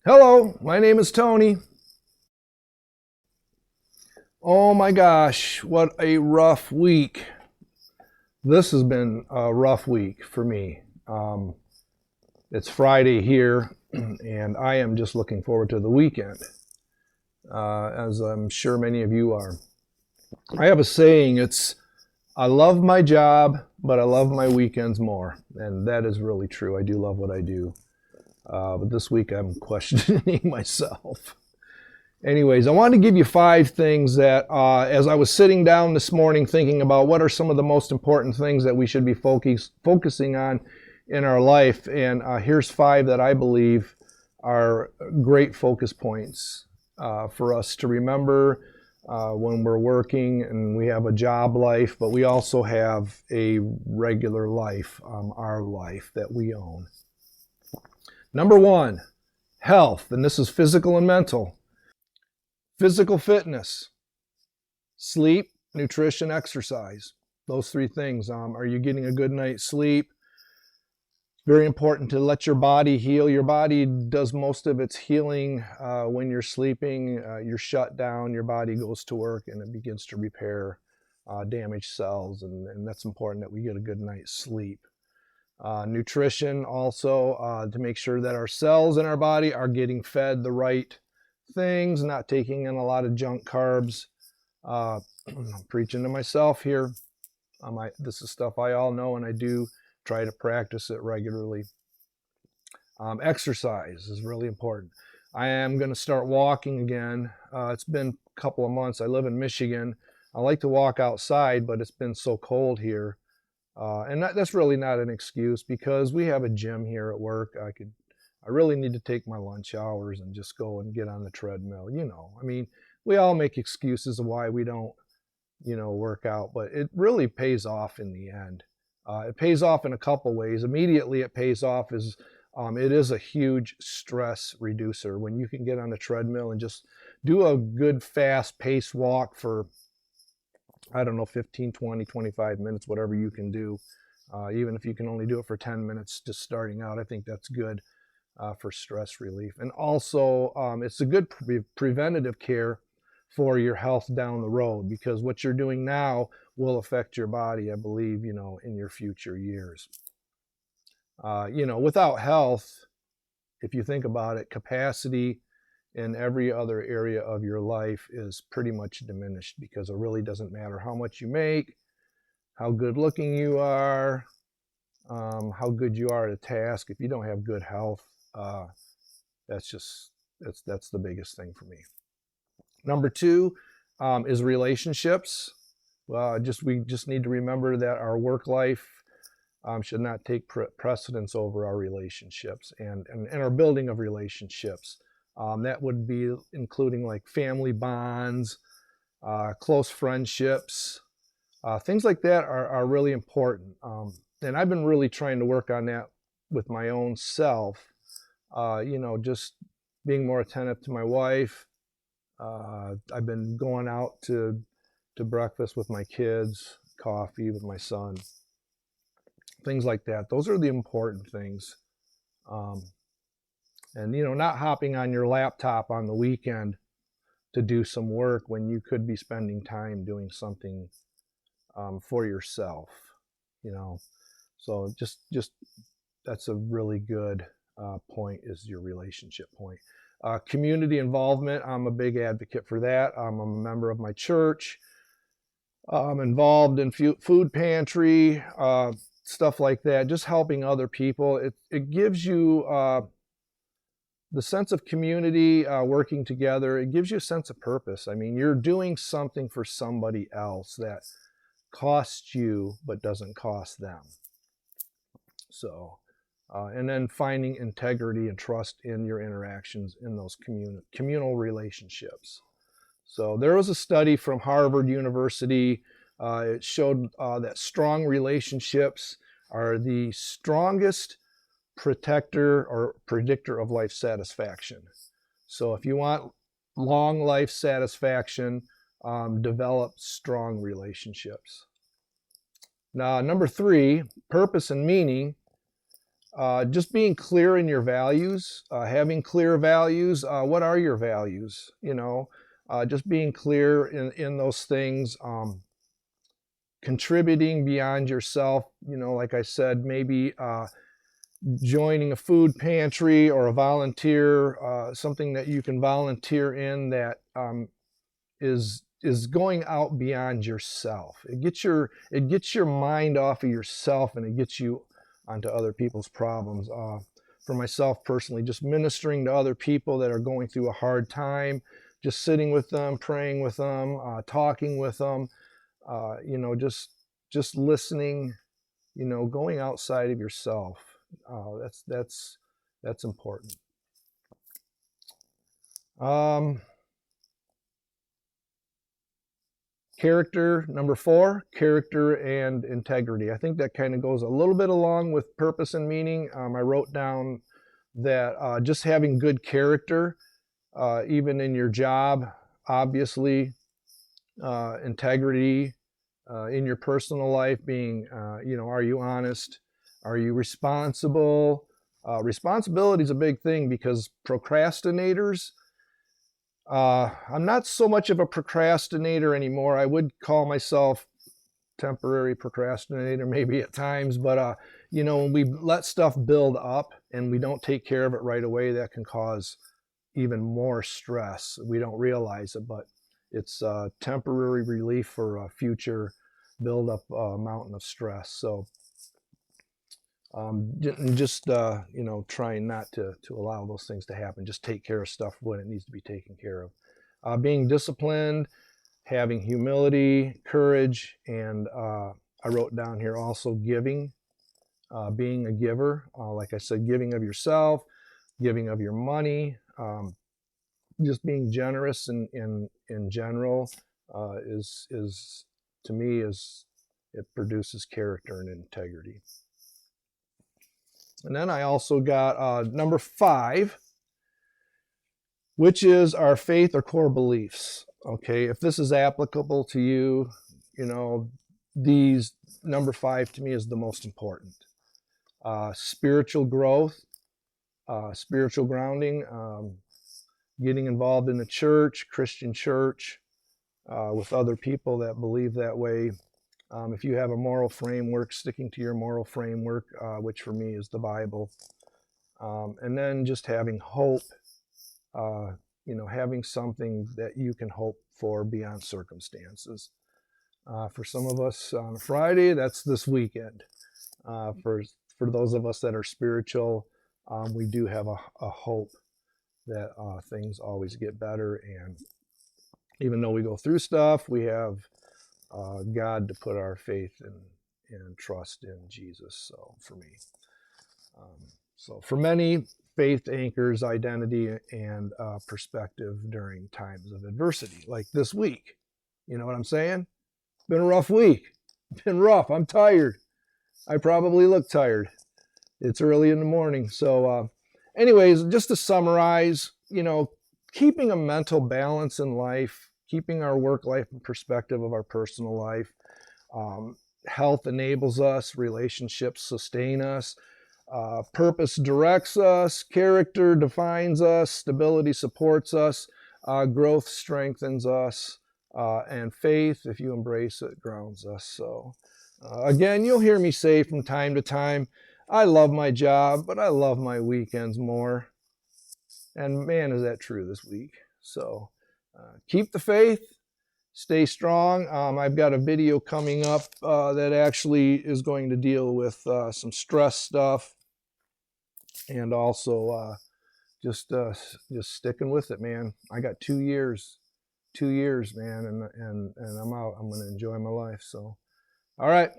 Hello, my name is Tony. Oh my gosh, what a rough week. This has been a rough week for me. It's Friday here, and I am just looking forward to the weekend, as I'm sure many of you are. I have a saying, I love my job, but I love my weekends more. And that is really true. I do love what I do. But this week I'm questioning myself. Anyways, I wanted to give you 5 things that, as I was sitting down this morning thinking about what are some of the most important things that we should be focusing on in our life, and here's 5 that I believe are great focus points for us to remember when we're working and we have a job life, but we also have a regular life, our life that we own. Number 1, health, and this is physical and mental. Physical fitness, sleep, nutrition, exercise. Those 3 things. Are you getting a good night's sleep? It's very important to let your body heal. Your body does most of its healing when you're sleeping. You're shut down, your body goes to work, and it begins to repair damaged cells, and that's important that we get a good night's sleep. Nutrition also, to make sure that our cells in our body are getting fed the right things, not taking in a lot of junk carbs. I'm preaching to myself here. This is stuff I all know, and I do try to practice it regularly. Exercise is really important. I am going to start walking again. It's been a couple of months. I live in Michigan. I like to walk outside, but it's been so cold here. And that's really not an excuse because we have a gym here at work. I really need to take my lunch hours and just go and get on the treadmill. I mean, we all make excuses of why we don't, work out, but it really pays off in the end. It pays off in a couple ways. Immediately, it pays off is it is a huge stress reducer when you can get on the treadmill and just do a good fast paced walk for, I don't know, 15, 20, 25 minutes, whatever you can do. Even if you can only do it for 10 minutes just starting out, I think that's good for stress relief. And also, it's a good preventative care for your health down the road because what you're doing now will affect your body, I believe, in your future years. Without health, if you think about it, capacity in every other area of your life is pretty much diminished because it really doesn't matter how much you make, how good looking you are, how good you are at a task. If you don't have good health, that's the biggest thing for me. Number 2 is relationships. We just need to remember that our work life should not take precedence over our relationships and our building of relationships. That would be including like family bonds, close friendships, things like that are really important. And I've been really trying to work on that with my own self. Just being more attentive to my wife. I've been going out to breakfast with my kids, coffee with my son, things like that. Those are the important things. And not hopping on your laptop on the weekend to do some work when you could be spending time doing something for yourself. So just that's a really good point, is your relationship point. Community involvement, I'm a big advocate for that. I'm a member of my church. I'm involved in food pantry, stuff like that, just helping other people. It gives you the sense of community, working together. It gives you a sense of purpose. I mean, you're doing something for somebody else that costs you but doesn't cost them. So, and then finding integrity and trust in your interactions in those communal relationships. So there was a study from Harvard University. It showed that strong relationships are the strongest protector or predictor of life satisfaction. So if you want long life satisfaction, develop strong relationships. Now, number 3, purpose and meaning. Just being clear in your values, having clear values. What are your values? Just being clear in those things. Contributing beyond yourself. Like I said, maybe joining a food pantry or a volunteer, something that you can volunteer in that is going out beyond yourself. It gets your mind off of yourself, and it gets you onto other people's problems. For myself personally, just ministering to other people that are going through a hard time, just sitting with them, praying with them, talking with them, just listening, going outside of yourself. That's important. Character, number 4, character and integrity. I think that kind of goes a little bit along with purpose and meaning. I wrote down that just having good character, even in your job, obviously, integrity in your personal life, being, are you honest? Are you responsible? Responsibility is a big thing because procrastinators, I'm not so much of a procrastinator anymore. I would call myself temporary procrastinator maybe at times, but when we let stuff build up and we don't take care of it right away, that can cause even more stress. We don't realize it, but it's temporary relief for a future build up mountain of stress. So just trying not to allow those things to happen. Just take care of stuff when it needs to be taken care of. Being disciplined, having humility, courage, and I wrote down here also giving, being a giver. Like I said, giving of yourself, giving of your money, just being generous in general is to me it produces character and integrity. And then I also got number 5, which is our faith or core beliefs. Okay, if this is applicable to you, these number 5 to me is the most important. Spiritual growth, spiritual grounding, getting involved in the church, Christian church, with other people that believe that way. If you have a moral framework, sticking to your moral framework, which for me is the Bible. And then just having hope, having something that you can hope for beyond circumstances. For some of us on Friday, that's this weekend. For those of us that are spiritual, we do have a hope that things always get better. And even though we go through stuff, we have God to put our faith and trust in Jesus. So for me, so for many, faith anchors identity and perspective during times of adversity, like this week. You know what I'm saying? Been a rough week. Been rough. I'm tired. I probably look tired. It's early in the morning. So anyways, just to summarize, keeping a mental balance in life, keeping our work life in perspective of our personal life. Health enables us, relationships sustain us, purpose directs us, character defines us, stability supports us, growth strengthens us, and faith, if you embrace it, grounds us. So again, you'll hear me say from time to time, I love my job, but I love my weekends more. And man, is that true this week. So keep the faith, stay strong. I've got a video coming up that actually is going to deal with some stress stuff, and also just sticking with it, man. I got 2 years, man, and I'm out. I'm going to enjoy my life. So, all right.